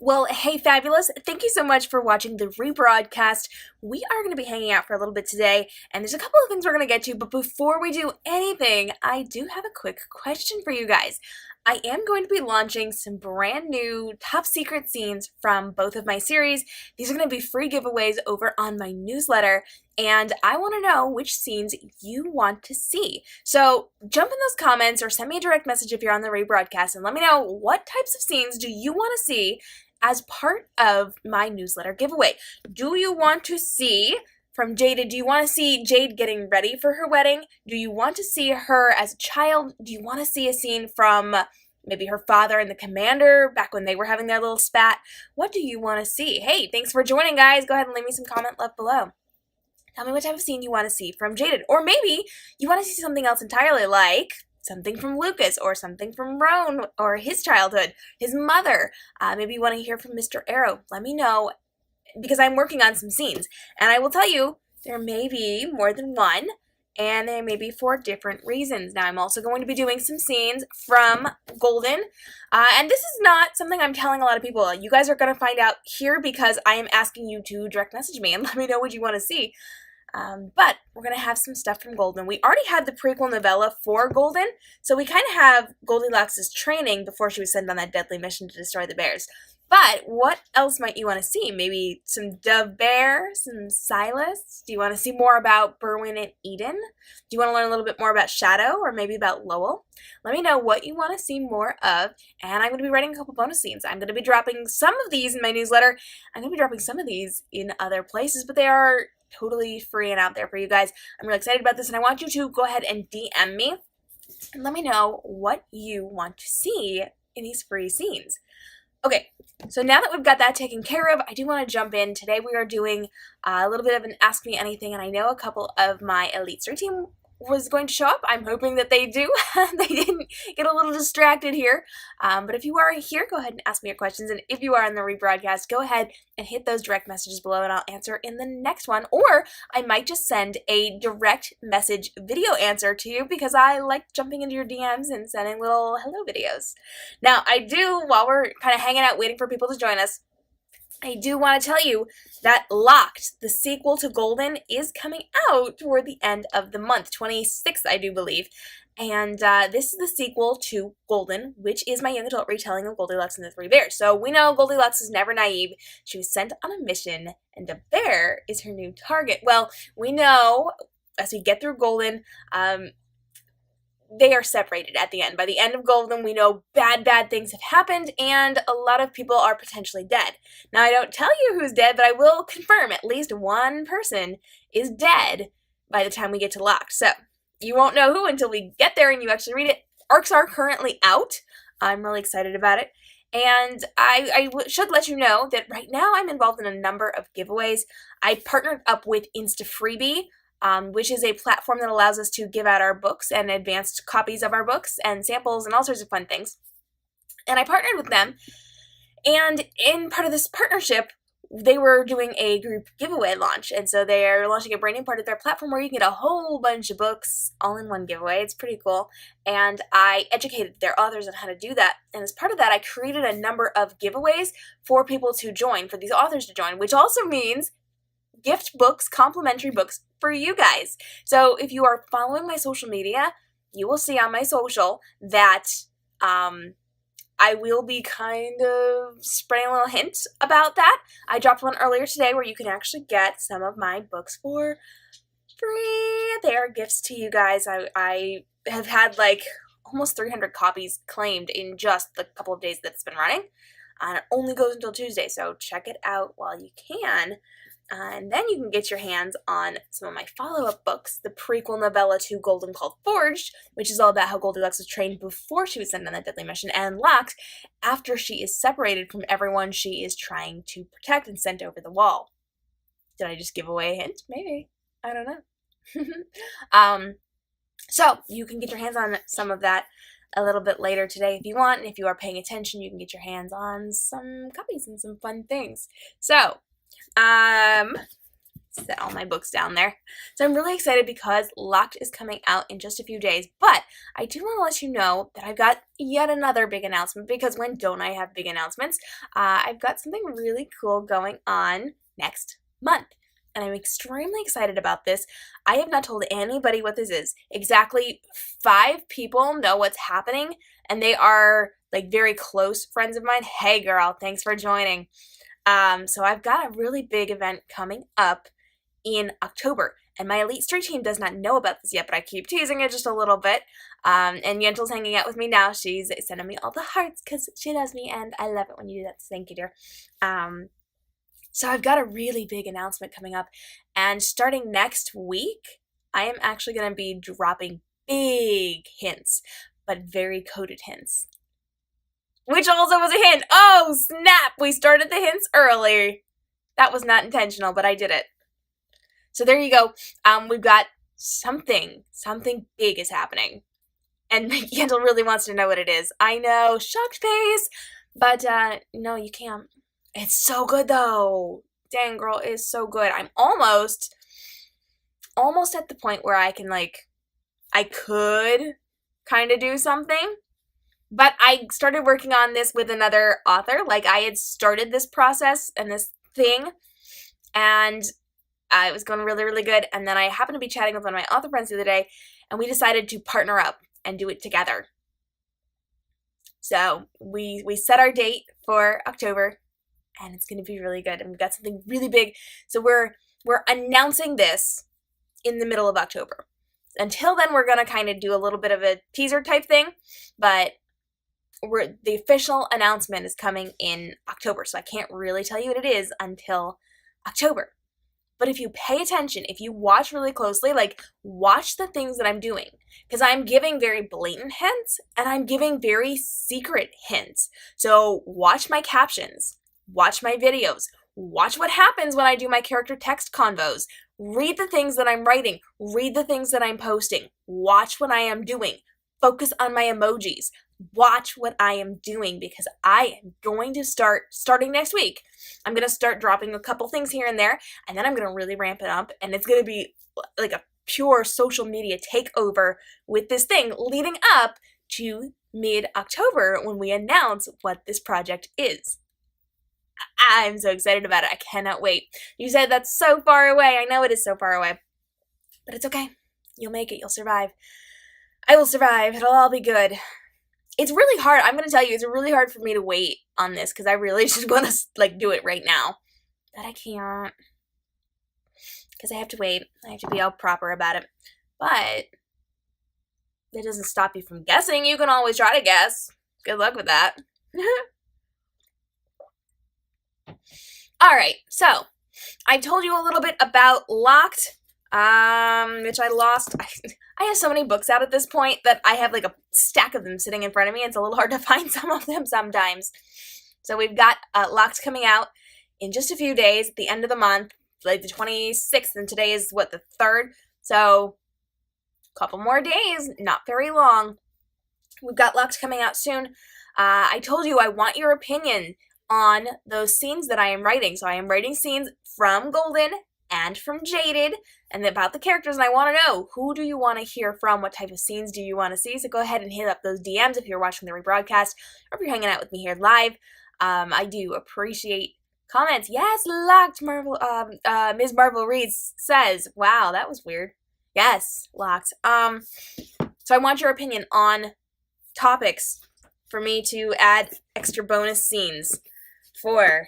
Well, hey, fabulous. Thank you so much for watching the rebroadcast. We are going to be hanging out for a little bit today, and there's a couple of things we're going to get to, but before we do anything, I do have a quick question for you guys. I am going to be launching some brand new top secret scenes from both of my series. These are going to be free giveaways over on my newsletter, and I want to know which scenes you want to see. So jump in those comments or send me a direct message if you're on the rebroadcast and let me know what types of scenes do you want to see as part of my newsletter giveaway. Do you want to see from Jada, do you want to see Jade getting ready for her wedding? Do you want to see her as a child? Do you want to see a scene from maybe her father and the commander back when they were having their little spat? What do you want to see? Hey, thanks for joining, guys. Go ahead and leave me some comment left below. Tell me what type of scene you want to see from Jaded. Or maybe you want to see something else entirely, like something from Lucas or something from Roan or his childhood, his mother. Maybe you want to hear from Mr. Arrow. Let me know, because I'm working on some scenes. And I will tell you, there may be more than one, and they may be for different reasons. Now, I'm also going to be doing some scenes from Golden, and this is not something I'm telling a lot of people. You guys are going to find out here because I am asking you to direct message me and let me know what you want to see. But we're going to have some stuff from Golden. We already had the prequel novella for Golden, so we kind of have Goldilocks' training before she was sent on that deadly mission to destroy the bears. But what else might you want to see? Maybe some Dove Bear, some Silas? Do you want to see more about Berwin and Eden? Do you want to learn a little bit more about Shadow or maybe about Lowell? Let me know what you want to see more of, and I'm going to be writing a couple bonus scenes. I'm going to be dropping some of these in my newsletter. I'm going to be dropping some of these in other places, but they are totally free and out there for you guys. I'm really excited about this, and I want you to go ahead and DM me and let me know what you want to see in these free scenes. Okay, so now that we've got that taken care of, I do want to jump in. Today we are doing a little bit of an Ask Me Anything, and I know a couple of my Elite 3 team was going to show up. I'm hoping that they do. They didn't get a little distracted here. But if you are here, go ahead and ask me your questions. And if you are in the rebroadcast, go ahead and hit those direct messages below and I'll answer in the next one. Or I might just send a direct message video answer to you because I like jumping into your DMs and sending little hello videos. Now, I do, while we're kind of hanging out waiting for people to join us, I do want to tell you that Locked, the sequel to Golden, is coming out toward the end of the month, 26th, I do believe. And this is the sequel to Golden, which is my young adult retelling of Goldilocks and the Three Bears. So we know Goldilocks is never naive. She was sent on a mission, and the bear is her new target. Well, we know, as we get through Golden, they are separated at the end. By the end of Golden, we know bad things have happened, and a lot of people are potentially dead. Now, I don't tell you who's dead, but I will confirm at least one person is dead by the time we get to Locked. So, you won't know who until we get there and you actually read it. Arcs are currently out. I'm really excited about it. And I should let you know that right now I'm involved in a number of giveaways. I partnered up with InstaFreebie, which is a platform that allows us to give out our books and advanced copies of our books and samples and all sorts of fun things. And I partnered with them, and in part of this partnership, they were doing a group giveaway launch, and so they are launching a brand new part of their platform where you can get a whole bunch of books all in one giveaway. It's pretty cool, and I educated their authors on how to do that, and as part of that, I created a number of giveaways for people to join, for these authors to join, which also means gift books, complimentary books for you guys. So if you are following my social media, you will see on my social that I will be kind of spreading a little hint about that. I dropped one earlier today where you can actually get some of my books for free. They are gifts to you guys. I have had like almost 300 copies claimed in just the couple of days that it's been running. And it only goes until Tuesday, so check it out while you can. And then you can get your hands on some of my follow-up books, the prequel novella to Golden called Forged, which is all about how Goldilocks was trained before she was sent on that deadly mission, and Locked after she is separated from everyone she is trying to protect and sent over the wall. Did I just give away a hint? Maybe. I don't know. So you can get your hands on some of that a little bit later today if you want, and if you are paying attention, you can get your hands on some copies and some fun things. So, set all my books down there. So I'm really excited because Locked is coming out in just a few days. But I do want to let you know that I've got yet another big announcement, because when don't I have big announcements? I've got something really cool going on next month. And I'm extremely excited about this. I have not told anybody what this is. Exactly 5 people know what's happening, and they are like very close friends of mine. Hey girl, thanks for joining. So I've got a really big event coming up in October, and my Elite Street team does not know about this yet, but I keep teasing it just a little bit. And Yentel's hanging out with me now. She's sending me all the hearts because she loves me, and I love it when you do that. So thank you, dear. So I've got a really big announcement coming up, and starting next week, I am actually going to be dropping big hints, but very coded hints. Which also was a hint. Oh, snap! We started the hints early. That was not intentional, but I did it. So there you go. We've got something big is happening. And Yandel really wants to know what it is. I know, shocked face, but no, you can't. It's so good though. Dang, girl, it is so good. I'm almost at the point where I could kind of do something. But I started working on this with another author. Like, I had started this process and this thing, and it was going really, really good. And then I happened to be chatting with one of my author friends the other day, and we decided to partner up and do it together. So we set our date for October, and it's going to be really good. And we've got something really big. So we're announcing this in the middle of October. Until then, we're going to kind of do a little bit of a teaser type thing, but the official announcement is coming in October, so I can't really tell you what it is until October. But if you pay attention, if you watch really closely, like, watch the things that I'm doing, because I'm giving very blatant hints, and I'm giving very secret hints. So watch my captions, watch my videos, watch what happens when I do my character text convos, read the things that I'm writing, read the things that I'm posting, watch what I am doing, focus on my emojis. Watch what I am doing, because I am going to starting next week. I'm going to start dropping a couple things here and there, and then I'm going to really ramp it up, and it's going to be like a pure social media takeover with this thing leading up to mid-October when we announce what this project is. I'm so excited about it. I cannot wait. You said that's so far away. I know it is so far away, but it's okay. You'll make it. You'll survive. I will survive. It'll all be good. It's really hard. I'm going to tell you, it's really hard for me to wait on this, because I really just want to do it right now. But I can't, because I have to wait. I have to be all proper about it. But that doesn't stop you from guessing. You can always try to guess. Good luck with that. All right, so I told you a little bit about Locked, which I lost. I have so many books out at this point that I have like a stack of them sitting in front of me. It's a little hard to find some of them sometimes. So we've got Locked coming out in just a few days at the end of the month, like the 26th, and today is what, the 3rd? So a couple more days, not very long. We've got Locked coming out soon. I told you I want your opinion on those scenes that I am writing. So I am writing scenes from Golden and from Jaded, and about the characters, and I want to know, who do you want to hear from? What type of scenes do you want to see? So go ahead and hit up those DMs if you're watching the rebroadcast, or if you're hanging out with me here live. I do appreciate comments. Yes, Locked, Marvel, Ms. Marvel Reads says, wow, that was weird. Yes, Locked. So I want your opinion on topics for me to add extra bonus scenes for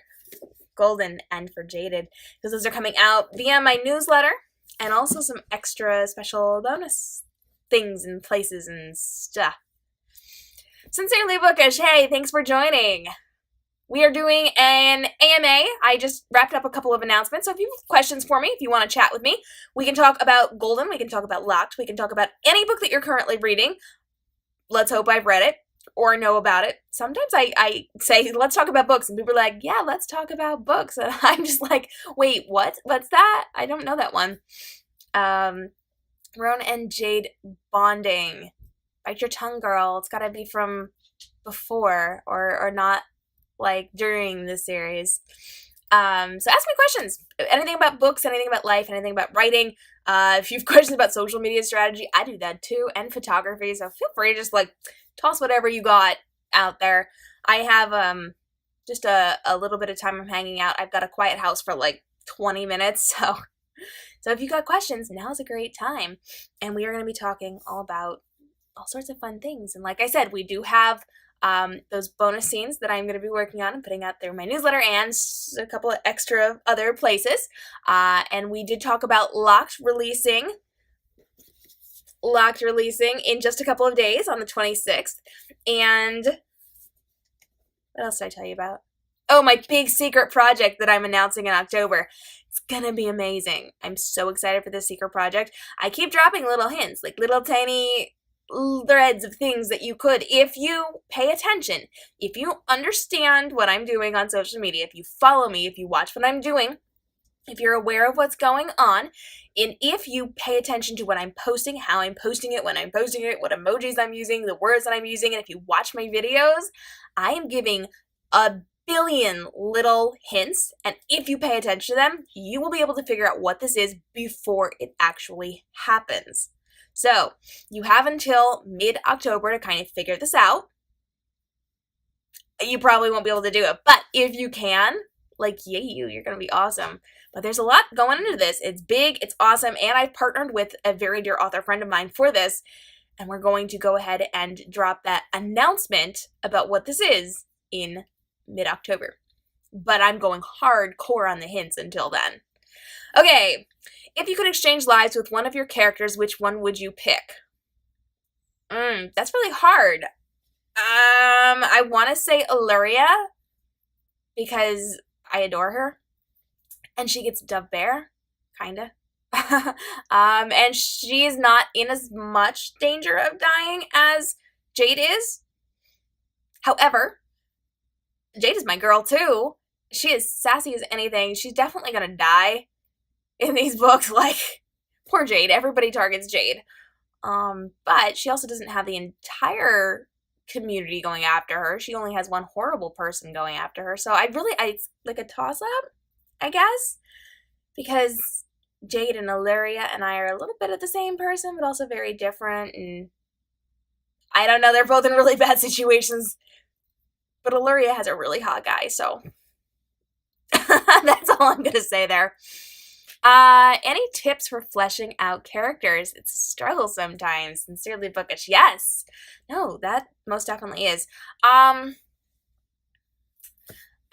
Golden and for Jaded, because those are coming out via my newsletter, and also some extra special bonus things and places and stuff. Sincerely Bookish, hey, thanks for joining. We are doing an AMA. I just wrapped up a couple of announcements, so if you have questions for me, if you want to chat with me, we can talk about Golden, we can talk about Locked, we can talk about any book that you're currently reading. Let's hope I've read it or know about it. Sometimes I say, let's talk about books, and people are like, yeah, let's talk about books, and I'm just like, wait, what? What's that? I don't know that one. Roan and Jade bonding. Bite your tongue, girl. It's gotta be from before or not, like, during the series. So ask me questions. Anything about books, anything about life, anything about writing. If you have questions about social media strategy, I do that too, and photography. So feel free to just like toss whatever you got out there. I have just a little bit of time I'm hanging out. I've got a quiet house for like 20 minutes, so if you got questions, now's a great time. And we are going to be talking all about all sorts of fun things. And like I said, we do have those bonus scenes that I'm going to be working on and putting out through my newsletter and a couple of extra other places. And we did talk about locked releasing in just a couple of days on the 26th. And what else did I tell you about? Oh, my big secret project that I'm announcing in October. It's gonna be amazing. I'm so excited for this secret project. I keep dropping little hints, like little tiny threads of things that you could, if you pay attention, if you understand what I'm doing on social media, if you follow me, if you watch what I'm doing, if you're aware of what's going on, and if you pay attention to what I'm posting, how I'm posting it, when I'm posting it, what emojis I'm using, the words that I'm using, and if you watch my videos, I am giving a billion little hints, and if you pay attention to them, you will be able to figure out what this is before it actually happens. So, you have until mid-October to kind of figure this out. You probably won't be able to do it, but if you can, like, yay you're gonna be awesome. But there's a lot going into this. It's big, it's awesome, and I've partnered with a very dear author friend of mine for this, and we're going to go ahead and drop that announcement about what this is in mid-October. But I'm going hardcore on the hints until then. Okay, if you could exchange lives with one of your characters, which one would you pick? That's really hard. I want to say Illyria, because I adore her. And she gets Dove Bear, kinda. And she is not in as much danger of dying as Jade is. However, Jade is my girl too. She is sassy as anything. She's definitely gonna die in these books. Like, poor Jade. Everybody targets Jade. But she also doesn't have the entire community going after her. She only has one horrible person going after her. So it's like a toss-up, I guess, because Jade and Illyria and I are a little bit of the same person, but also very different, and I don't know, they're both in really bad situations, but Illyria has a really hot guy, so that's all I'm gonna say there. Any tips for fleshing out characters? It's a struggle sometimes. Sincerely Bookish. Yes. No, that most definitely is. I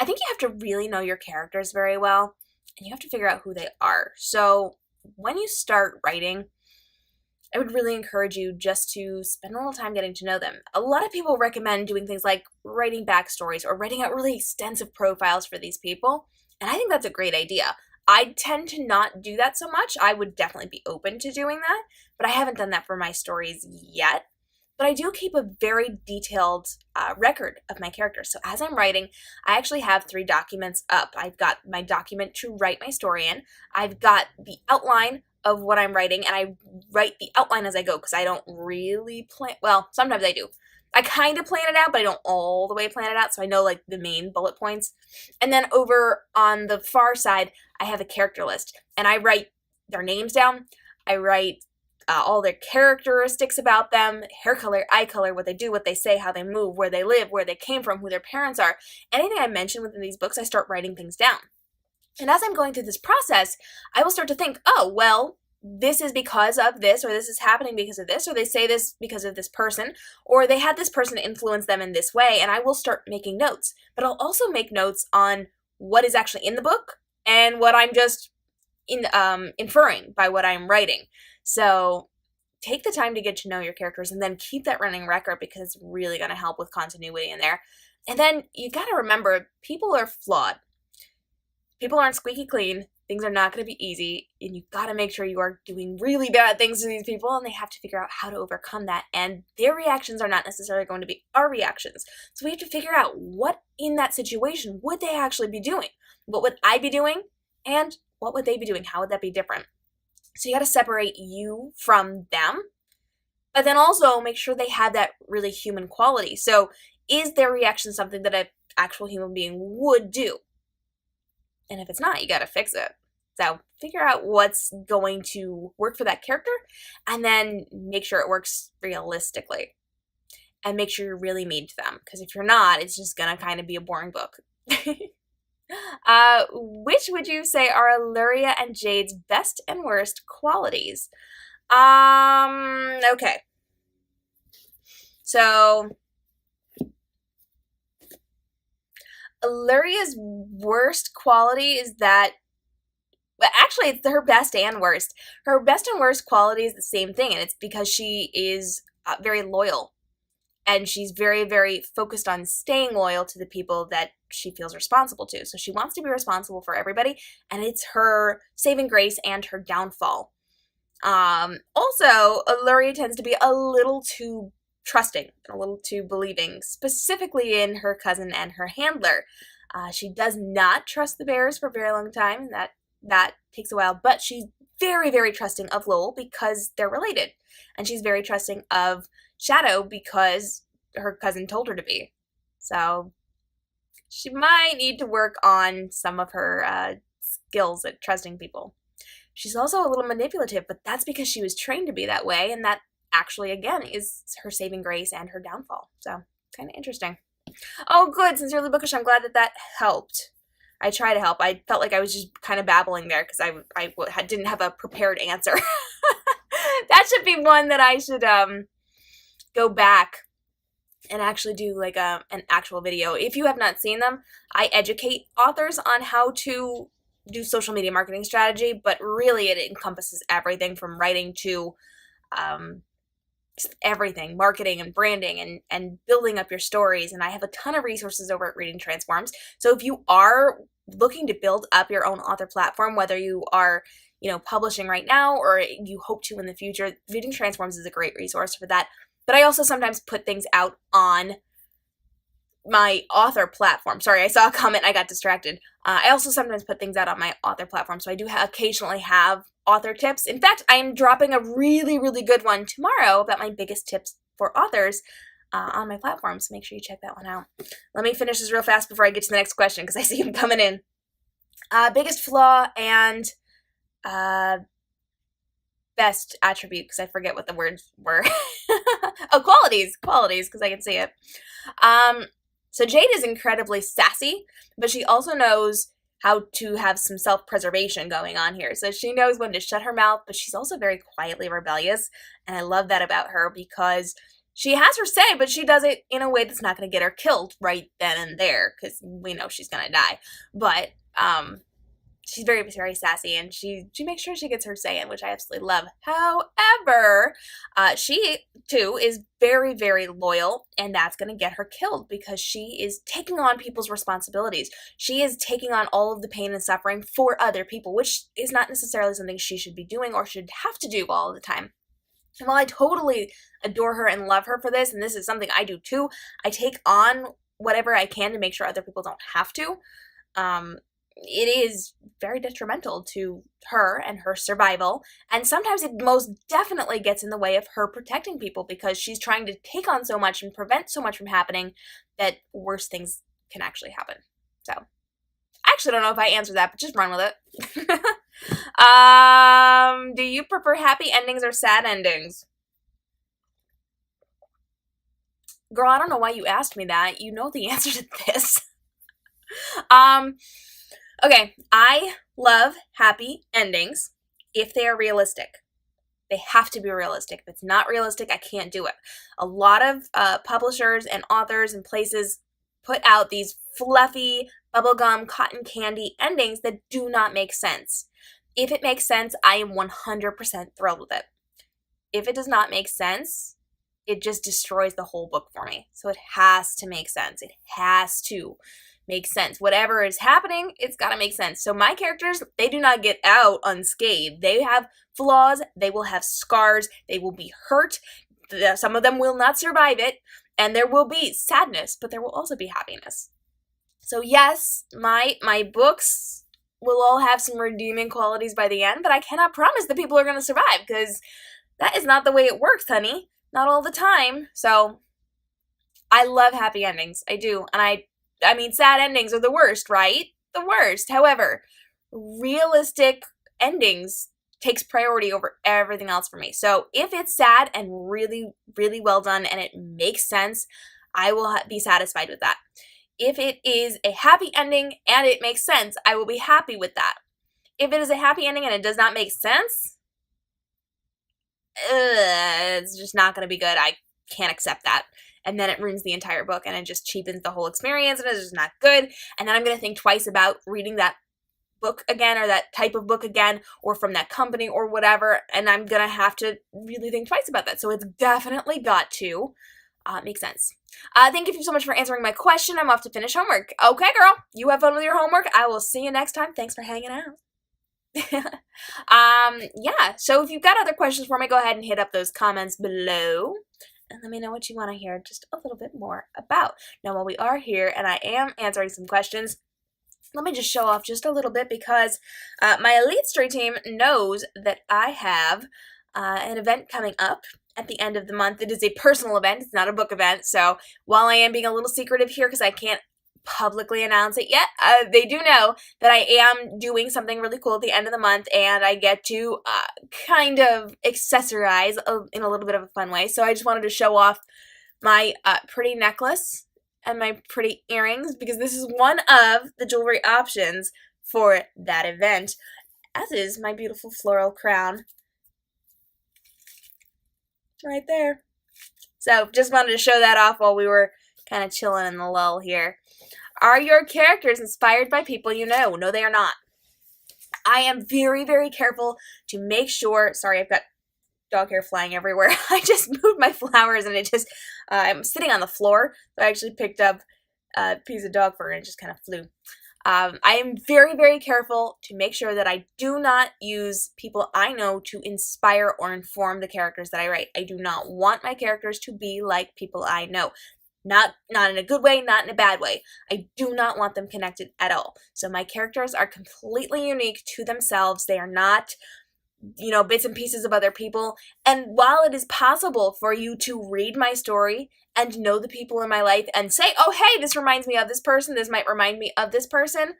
think you have to really know your characters very well, and you have to figure out who they are. So when you start writing, I would really encourage you just to spend a little time getting to know them. A lot of people recommend doing things like writing backstories or writing out really extensive profiles for these people, and I think that's a great idea. I tend to not do that so much. I would definitely be open to doing that, but I haven't done that for my stories yet. But I do keep a very detailed record of my characters. So as I'm writing, I actually have 3 documents up. I've got my document to write my story in. I've got the outline of what I'm writing, and I write the outline as I go because I don't really plan. Well, sometimes I do. I kind of plan it out, but I don't all the way plan it out, so I know like the main bullet points. And then over on the far side, I have a character list, and I write their names down. I write all their characteristics about them, hair color, eye color, what they do, what they say, how they move, where they live, where they came from, who their parents are. Anything I mention within these books, I start writing things down. And as I'm going through this process, I will start to think, oh, well, this is because of this, or this is happening because of this, or they say this because of this person, or they had this person influence them in this way, and I will start making notes. But I'll also make notes on what is actually in the book and what I'm just inferring by what I'm writing. So take the time to get to know your characters and then keep that running record because it's really going to help with continuity in there. And then you got to remember, people are flawed. People aren't squeaky clean. Things are not going to be easy, and you got to make sure you are doing really bad things to these people, and they have to figure out how to overcome that, and their reactions are not necessarily going to be our reactions. So we have to figure out what in that situation would they actually be doing? What would I be doing? And what would they be doing? How would that be different? So you got to separate you from them, but then also make sure they have that really human quality. So is their reaction something that an actual human being would do? And if it's not, you gotta fix it. So figure out what's going to work for that character, and then make sure it works realistically. And make sure you're really mean to them, because if you're not, it's just gonna kind of be a boring book. Which would you say are Illyria and Jade's best and worst qualities? Okay. So, Illyria's worst quality is that, well, actually, it's her best and worst. Her best and worst quality is the same thing, and it's because she is very loyal. And she's very, very focused on staying loyal to the people that she feels responsible to. So she wants to be responsible for everybody, and it's her saving grace and her downfall. Also, Illyria tends to be a little too trusting, a little too believing, specifically in her cousin and her handler. She does not trust the bears for a very long time, and that takes a while, but she's very, very trusting of Lowell because they're related. And she's very trusting of Shadow because her cousin told her to be. So she might need to work on some of her skills at trusting people. She's also a little manipulative, but that's because she was trained to be that way, and that actually, again, is her saving grace and her downfall. So kind of interesting. Oh, good. Sincerely Bookish, I'm glad that helped. I try to help. I felt like I was just kind of babbling there because I didn't have a prepared answer. That should be one that I should go back and actually do like an actual video. If you have not seen them, I educate authors on how to do social media marketing strategy, but really it encompasses everything from writing to everything, marketing and branding and building up your stories. And I have a ton of resources over at Reading Transforms. So if you are looking to build up your own author platform, whether you are publishing right now or you hope to in the future, Reading Transforms is a great resource for that. But I also sometimes put things out on my author platform. Sorry, I saw a comment, I got distracted. I also sometimes put things out on my author platform, so I do occasionally have author tips. In fact, I'm dropping a really, really good one tomorrow about my biggest tips for authors on my platform, so make sure you check that one out. Let me finish this real fast before I get to the next question, because I see them coming in. Biggest flaw and best attribute, because I forget what the words were. Oh, qualities, because I can see it. So Jade is incredibly sassy, but she also knows how to have some self-preservation going on here. So she knows when to shut her mouth, but she's also very quietly rebellious, and I love that about her because she has her say, but she does it in a way that's not going to get her killed right then and there, because we know she's going to die. But she's very, very sassy, and she makes sure she gets her say in, which I absolutely love. However, she, too, is very, very loyal, and that's going to get her killed because she is taking on people's responsibilities. She is taking on all of the pain and suffering for other people, which is not necessarily something she should be doing or should have to do all the time. And while I totally adore her and love her for this, and this is something I do too, I take on whatever I can to make sure other people don't have to. It is very detrimental to her and her survival, and sometimes it most definitely gets in the way of her protecting people because she's trying to take on so much and prevent so much from happening that worse things can actually happen. So, I actually don't know if I answered that, but just run with it. Do you prefer happy endings or sad endings? Girl, I don't know why you asked me that. You know the answer to this. Okay, I love happy endings if they are realistic. They have to be realistic. If it's not realistic, I can't do it. A lot of publishers and authors and places put out these fluffy, bubblegum, cotton candy endings that do not make sense. If it makes sense, I am 100% thrilled with it. If it does not make sense, it just destroys the whole book for me. So it has to make sense. It has to make sense. Whatever is happening, it's got to make sense. So my characters, they do not get out unscathed. They have flaws. They will have scars. They will be hurt. Some of them will not survive it. And there will be sadness, but there will also be happiness. So yes, my books will all have some redeeming qualities by the end, but I cannot promise that people are going to survive because that is not the way it works, honey. Not all the time. So I love happy endings. I do. And I mean, sad endings are the worst, right? the worst. However, realistic endings takes priority over everything else for me. So if it's sad and really, really well done and it makes sense, I will be satisfied with that. If it is a happy ending and it makes sense, I will be happy with that. If it is a happy ending and it does not make sense, it's just not going to be good. I can't accept that. And then it ruins the entire book and it just cheapens the whole experience and it's just not good. And then I'm going to think twice about reading that book again or that type of book again or from that company or whatever. And I'm going to have to really think twice about that. So it's definitely got to make sense. Thank you so much for answering my question. I'm off to finish homework. Okay, girl, you have fun with your homework. I will see you next time. Thanks for hanging out. Yeah, so if you've got other questions for me, go ahead and hit up those comments below and let me know what you want to hear just a little bit more about. Now, while we are here and I am answering some questions, let me just show off just a little bit because my Elite Street team knows that I have an event coming up at the end of the month. It is a personal event. It's not a book event. So while I am being a little secretive here because I can't publicly announce it yet, they do know that I am doing something really cool at the end of the month and I get to kind of accessorize in a little bit of a fun way. So I just wanted to show off my pretty necklace and my pretty earrings because this is one of the jewelry options for that event, as is my beautiful floral crown right there. So just wanted to show that off while we were kind of chilling in the lull here. Are your characters inspired by people you know? No, they are not. I am very, very careful to make sure, sorry, I've got dog hair flying everywhere. I just moved my flowers and it just, I'm sitting on the floor. So I actually picked up a piece of dog fur and it just kind of flew. I am very, very careful to make sure that I do not use people I know to inspire or inform the characters that I write. I do not want my characters to be like people I know. Not in a good way, not in a bad way. I do not want them connected at all. So my characters are completely unique to themselves. They are not, you know, bits and pieces of other people. And while it is possible for you to read my story and know the people in my life and say, oh, hey, this reminds me of this person, this might remind me of this person,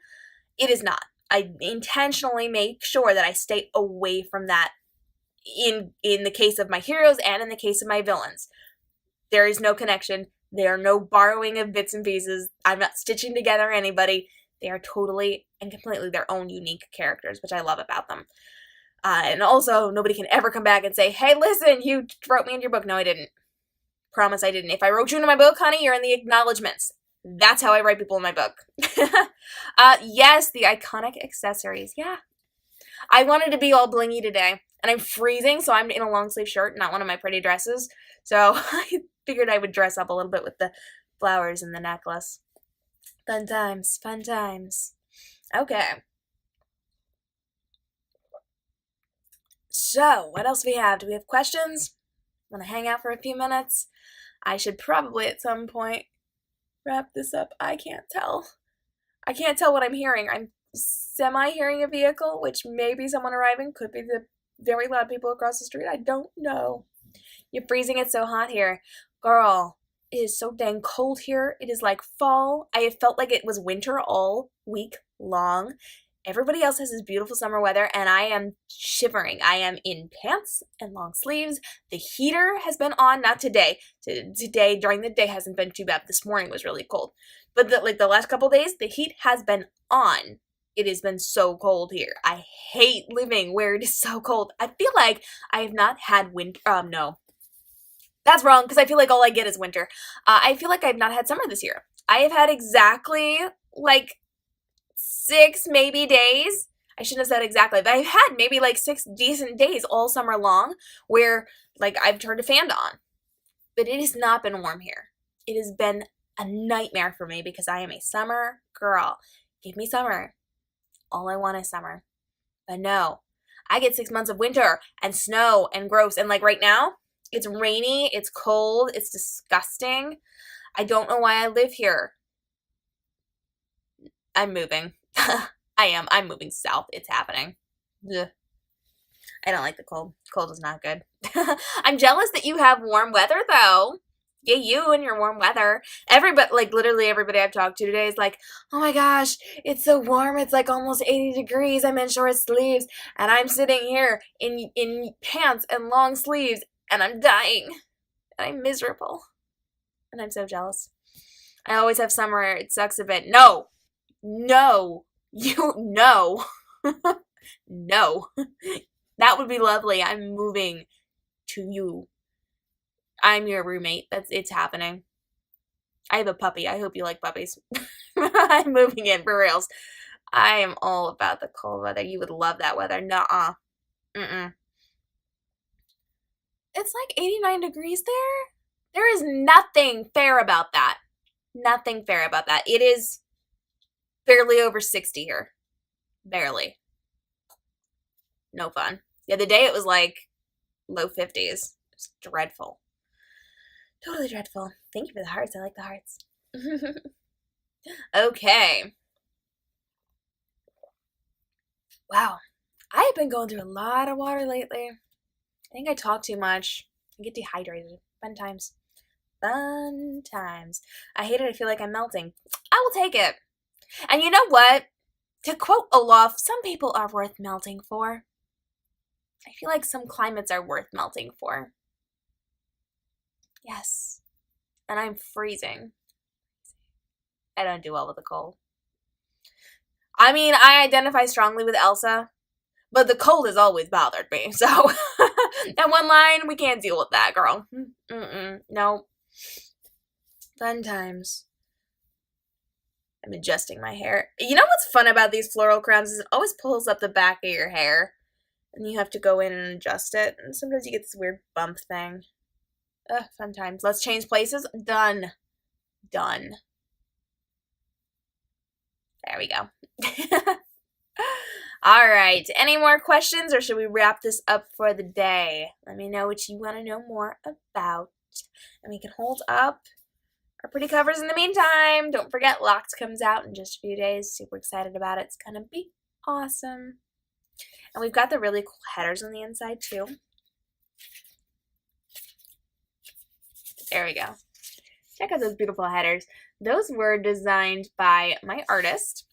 it is not. I intentionally make sure that I stay away from that in the case of my heroes and in the case of my villains. There is no connection. There are no borrowing of bits and pieces. I'm not stitching together anybody. They are totally and completely their own unique characters, which I love about them. And also, nobody can ever come back and say, hey, listen, you wrote me in your book. No, I didn't. Promise I didn't. If I wrote you into my book, honey, you're in the acknowledgments. That's how I write people in my book. Yes, the iconic accessories. Yeah. I wanted to be all blingy today. And I'm freezing, so I'm in a long sleeve shirt, not one of my pretty dresses. So I figured I would dress up a little bit with the flowers and the necklace. Fun times, fun times. Okay. So, what else do we have? Do we have questions? Want to hang out for a few minutes? I should probably at some point wrap this up. I can't tell. I can't tell what I'm hearing. I'm semi-hearing a vehicle, which may be someone arriving. Could be the very loud people across the street. I don't know. You're freezing. It's so hot here. Girl, it is so dang cold here. It is like fall. I have felt like it was winter all week long. Everybody else has this beautiful summer weather, and I am shivering. I am in pants and long sleeves. The heater has been on, not today. Today, during the day, hasn't been too bad. This morning was really cold. But the last couple days, the heat has been on. It has been so cold here. I hate living where it is so cold. I feel like I have not had winter. No. That's wrong, because I feel like all I get is winter. I feel like I have not had summer this year. I have had exactly, 6 maybe days. I shouldn't have said exactly, but I've had maybe 6 decent days all summer long where I've turned a fan on. But it has not been warm here. It has been a nightmare for me because I am a summer girl. Give me summer. All I want is summer. But no, I get 6 months of winter and snow and gross. And right now, it's rainy, it's cold, it's disgusting. I don't know why I live here. I'm moving. I'm moving south. It's happening. Ugh. I don't like the cold. Cold is not good. I'm jealous that you have warm weather, though. Yeah, you and your warm weather. Everybody, like literally everybody I've talked to today is like, oh my gosh, it's so warm. It's like almost 80 degrees. I'm in short sleeves and I'm sitting here in pants and long sleeves and I'm dying and I'm miserable and I'm so jealous. I always have summer. It sucks a bit. No, no, no, no. That would be lovely. I'm moving to you. I'm your roommate. It's happening. I have a puppy. I hope you like puppies. I'm moving in for reals. I am all about the cold weather. You would love that weather. Nuh-uh. Mm-mm. It's like 89 degrees there. There is nothing fair about that. Nothing fair about that. It is barely over 60 here. Barely. No fun. The other day it was like low 50s. It's dreadful. Totally dreadful. Thank you for the hearts. I like the hearts. Okay. Wow. I have been going through a lot of water lately. I think I talk too much. I get dehydrated. Fun times. Fun times. I hate it. I feel like I'm melting. I will take it. And you know what? To quote Olaf, some people are worth melting for. I feel like some climates are worth melting for. Yes. And I'm freezing. I don't do well with the cold. I mean, I identify strongly with Elsa, but the cold has always bothered me. So, that one line, we can't deal with that, girl. No. Fun times. I'm adjusting my hair. You know what's fun about these floral crowns is it always pulls up the back of your hair. And you have to go in and adjust it. And sometimes you get this weird bump thing. Ugh, fun times. Let's change places. Done. Done. There we go. All right. Any more questions or should we wrap this up for the day? Let me know what you want to know more about. And we can hold up our pretty covers in the meantime. Don't forget, Locked comes out in just a few days. Super excited about it. It's going to be awesome. And we've got the really cool headers on the inside too. There we go. Check out those beautiful headers. Those were designed by my artist.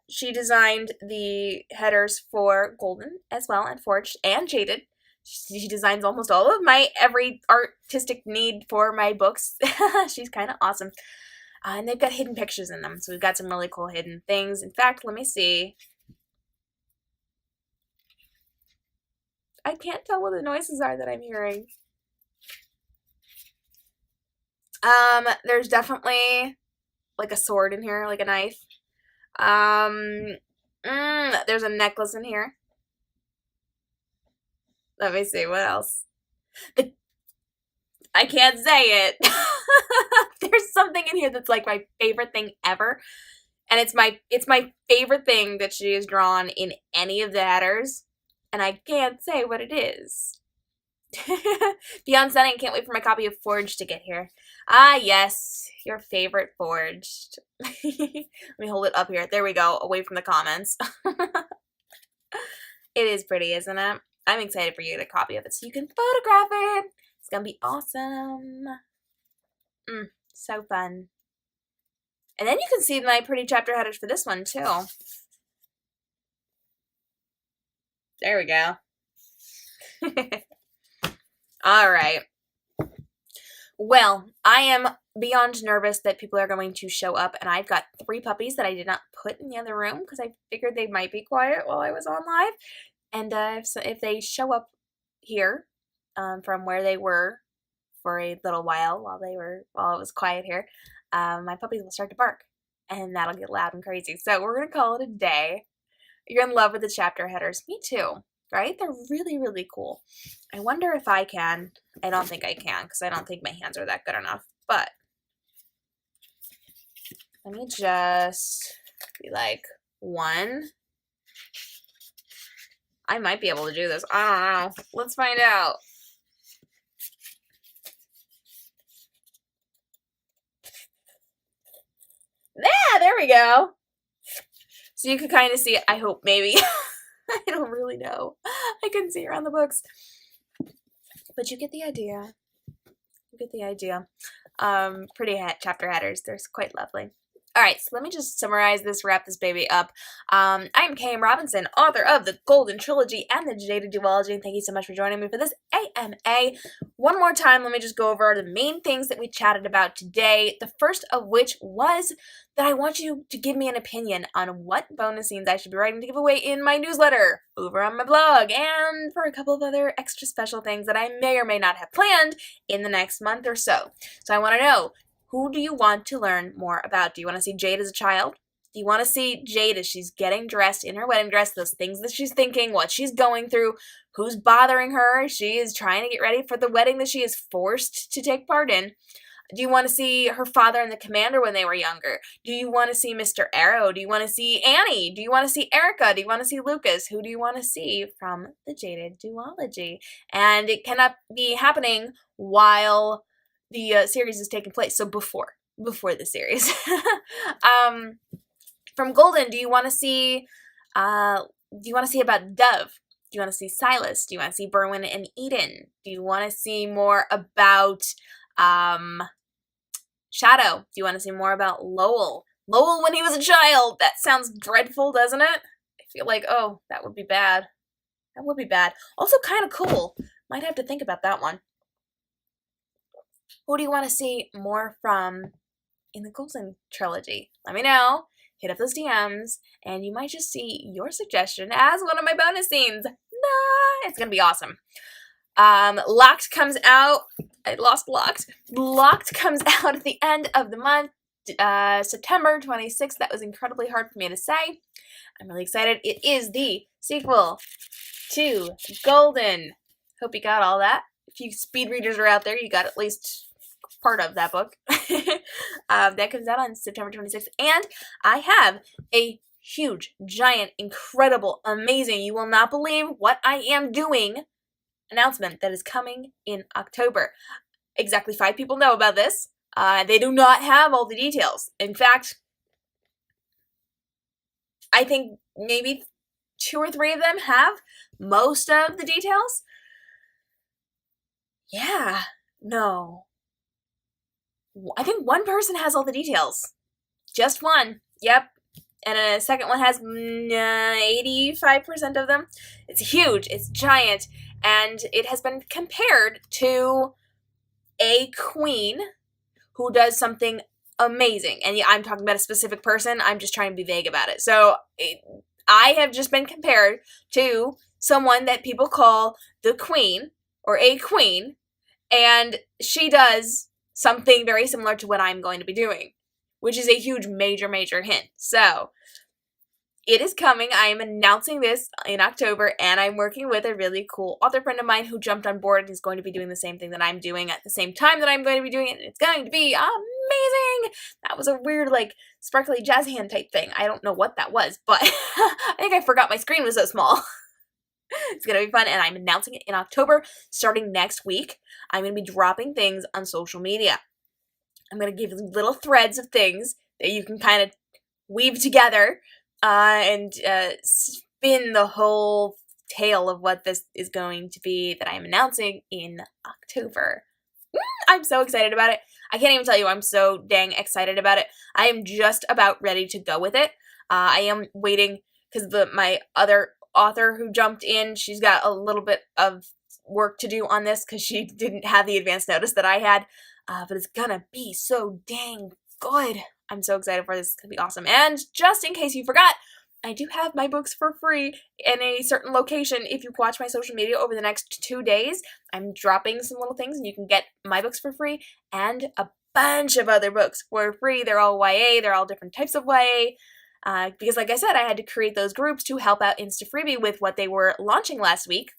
She designed the headers for Golden as well, and Forged, and Jaded. She designs almost all of my every artistic need for my books. She's kind of awesome. And they've got hidden pictures in them, so we've got some really cool hidden things. In fact, let me see. I can't tell what the noises are that I'm hearing. There's definitely like a sword in here, like a knife. There's a necklace in here. Let me see, what else? I can't say it. There's something in here that's like my favorite thing ever. And it's my favorite thing that she has drawn in any of the headers. And I can't say what it is. Beyond Sunny, I can't wait for my copy of Forged to get here. Ah, yes, your favorite Forged. Let me hold it up here. There we go, away from the comments. It is pretty, isn't it? I'm excited for you to get a copy of it so you can photograph it. It's gonna be awesome. So fun. And then you can see my pretty chapter headers for this one, too. There we go. All right. Well, I am beyond nervous that people are going to show up, and I've got 3 puppies that I did not put in the other room because I figured they might be quiet while I was on live. And if they show up here from where they were for a little while while it was quiet here, my puppies will start to bark, and that'll get loud and crazy. So we're gonna call it a day. You're in love with the chapter headers. Me too, right? They're really, really cool. I wonder if I can. I don't think I can because I don't think my hands are that good enough. But let me just be like 1. I might be able to do this. I don't know. Let's find out. Yeah, there we go. So you can kind of see it. I hope, maybe. I don't really know. I couldn't see around the books. But you get the idea. You get the idea. Pretty chapter headers. They're quite lovely. Alright, so let me just summarize this, wrap this baby up. I'm K.M. Robinson, author of the Golden Trilogy and the Jaded Duology, and thank you so much for joining me for this AMA. One more time, let me just go over the main things that we chatted about today, the first of which was that I want you to give me an opinion on what bonus scenes I should be writing to give away in my newsletter, over on my blog, and for a couple of other extra special things that I may or may not have planned in the next month or so. So I want to know, who do you want to learn more about? Do you want to see Jade as a child? Do you want to see Jade as she's getting dressed in her wedding dress, those things that she's thinking, what she's going through, who's bothering her? She is trying to get ready for the wedding that she is forced to take part in. Do you want to see her father and the commander when they were younger? Do you want to see Mr. Arrow? Do you want to see Annie? Do you want to see Erica? Do you want to see Lucas? Who do you want to see from the Jaded Duology? And it cannot be happening while the series is taking place, so before the series. From Golden, do you want to see about Dove? Do you want to see Silas? Do you want to see Berwin and Eden? Do you want to see more about Shadow? Do you want to see more about Lowell? Lowell when he was a child. That sounds dreadful, doesn't it? I feel like, oh, that would be bad. That would be bad. Also kind of cool. Might have to think about that one. Who do you want to see more from in the Golden Trilogy? Let me know. Hit up those DMs, and you might just see your suggestion as one of my bonus scenes. Nah, it's going to be awesome. Locked comes out. I lost Locked. Locked comes out at the end of the month, September 26th. That was incredibly hard for me to say. I'm really excited. It is the sequel to Golden. Hope you got all that. If you speed readers are out there, you got at least part of that book. That comes out on September 26th. And I have a huge, giant, incredible, amazing, you will not believe what I am doing announcement that is coming in October. Exactly 5 people know about this. They do not have all the details. In fact, I think maybe 2 or 3 of them have most of the details. Yeah, no. I think one person has all the details. Just one. Yep. And a second one has 85% of them. It's huge. It's giant. And it has been compared to a queen who does something amazing. And I'm talking about a specific person. I'm just trying to be vague about it. So I have just been compared to someone that people call the queen or a queen. And she does something very similar to what I'm going to be doing, which is a huge, major, major hint. So, it is coming. I am announcing this in October, and I'm working with a really cool author friend of mine who jumped on board and is going to be doing the same thing that I'm doing at the same time that I'm going to be doing it, and it's going to be amazing! That was a weird, like, sparkly jazz hand type thing. I don't know what that was, but I think I forgot my screen was so small. It's going to be fun, and I'm announcing it in October, starting next week. I'm going to be dropping things on social media. I'm going to give little threads of things that you can kind of weave together and spin the whole tale of what this is going to be that I'm announcing in October. I'm so excited about it. I can't even tell you, I'm so dang excited about it. I am just about ready to go with it. I am waiting because my other author who jumped in, she's got a little bit of work to do on this because she didn't have the advance notice that I had, but it's gonna be so dang good. I'm so excited for this. It's gonna be awesome. And just in case you forgot, I do have my books for free in a certain location. If you watch my social media over the next 2 days, I'm dropping some little things and you can get my books for free and a bunch of other books for free. They're all YA. They're all different types of YA. Because like I said, I had to create those groups to help out Insta-Freebie with what they were launching last week.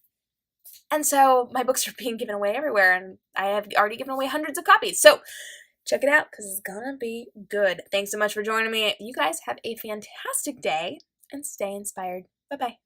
And so my books are being given away everywhere, and I have already given away hundreds of copies. So check it out because it's gonna be good. Thanks so much for joining me. You guys have a fantastic day and stay inspired. Bye-bye.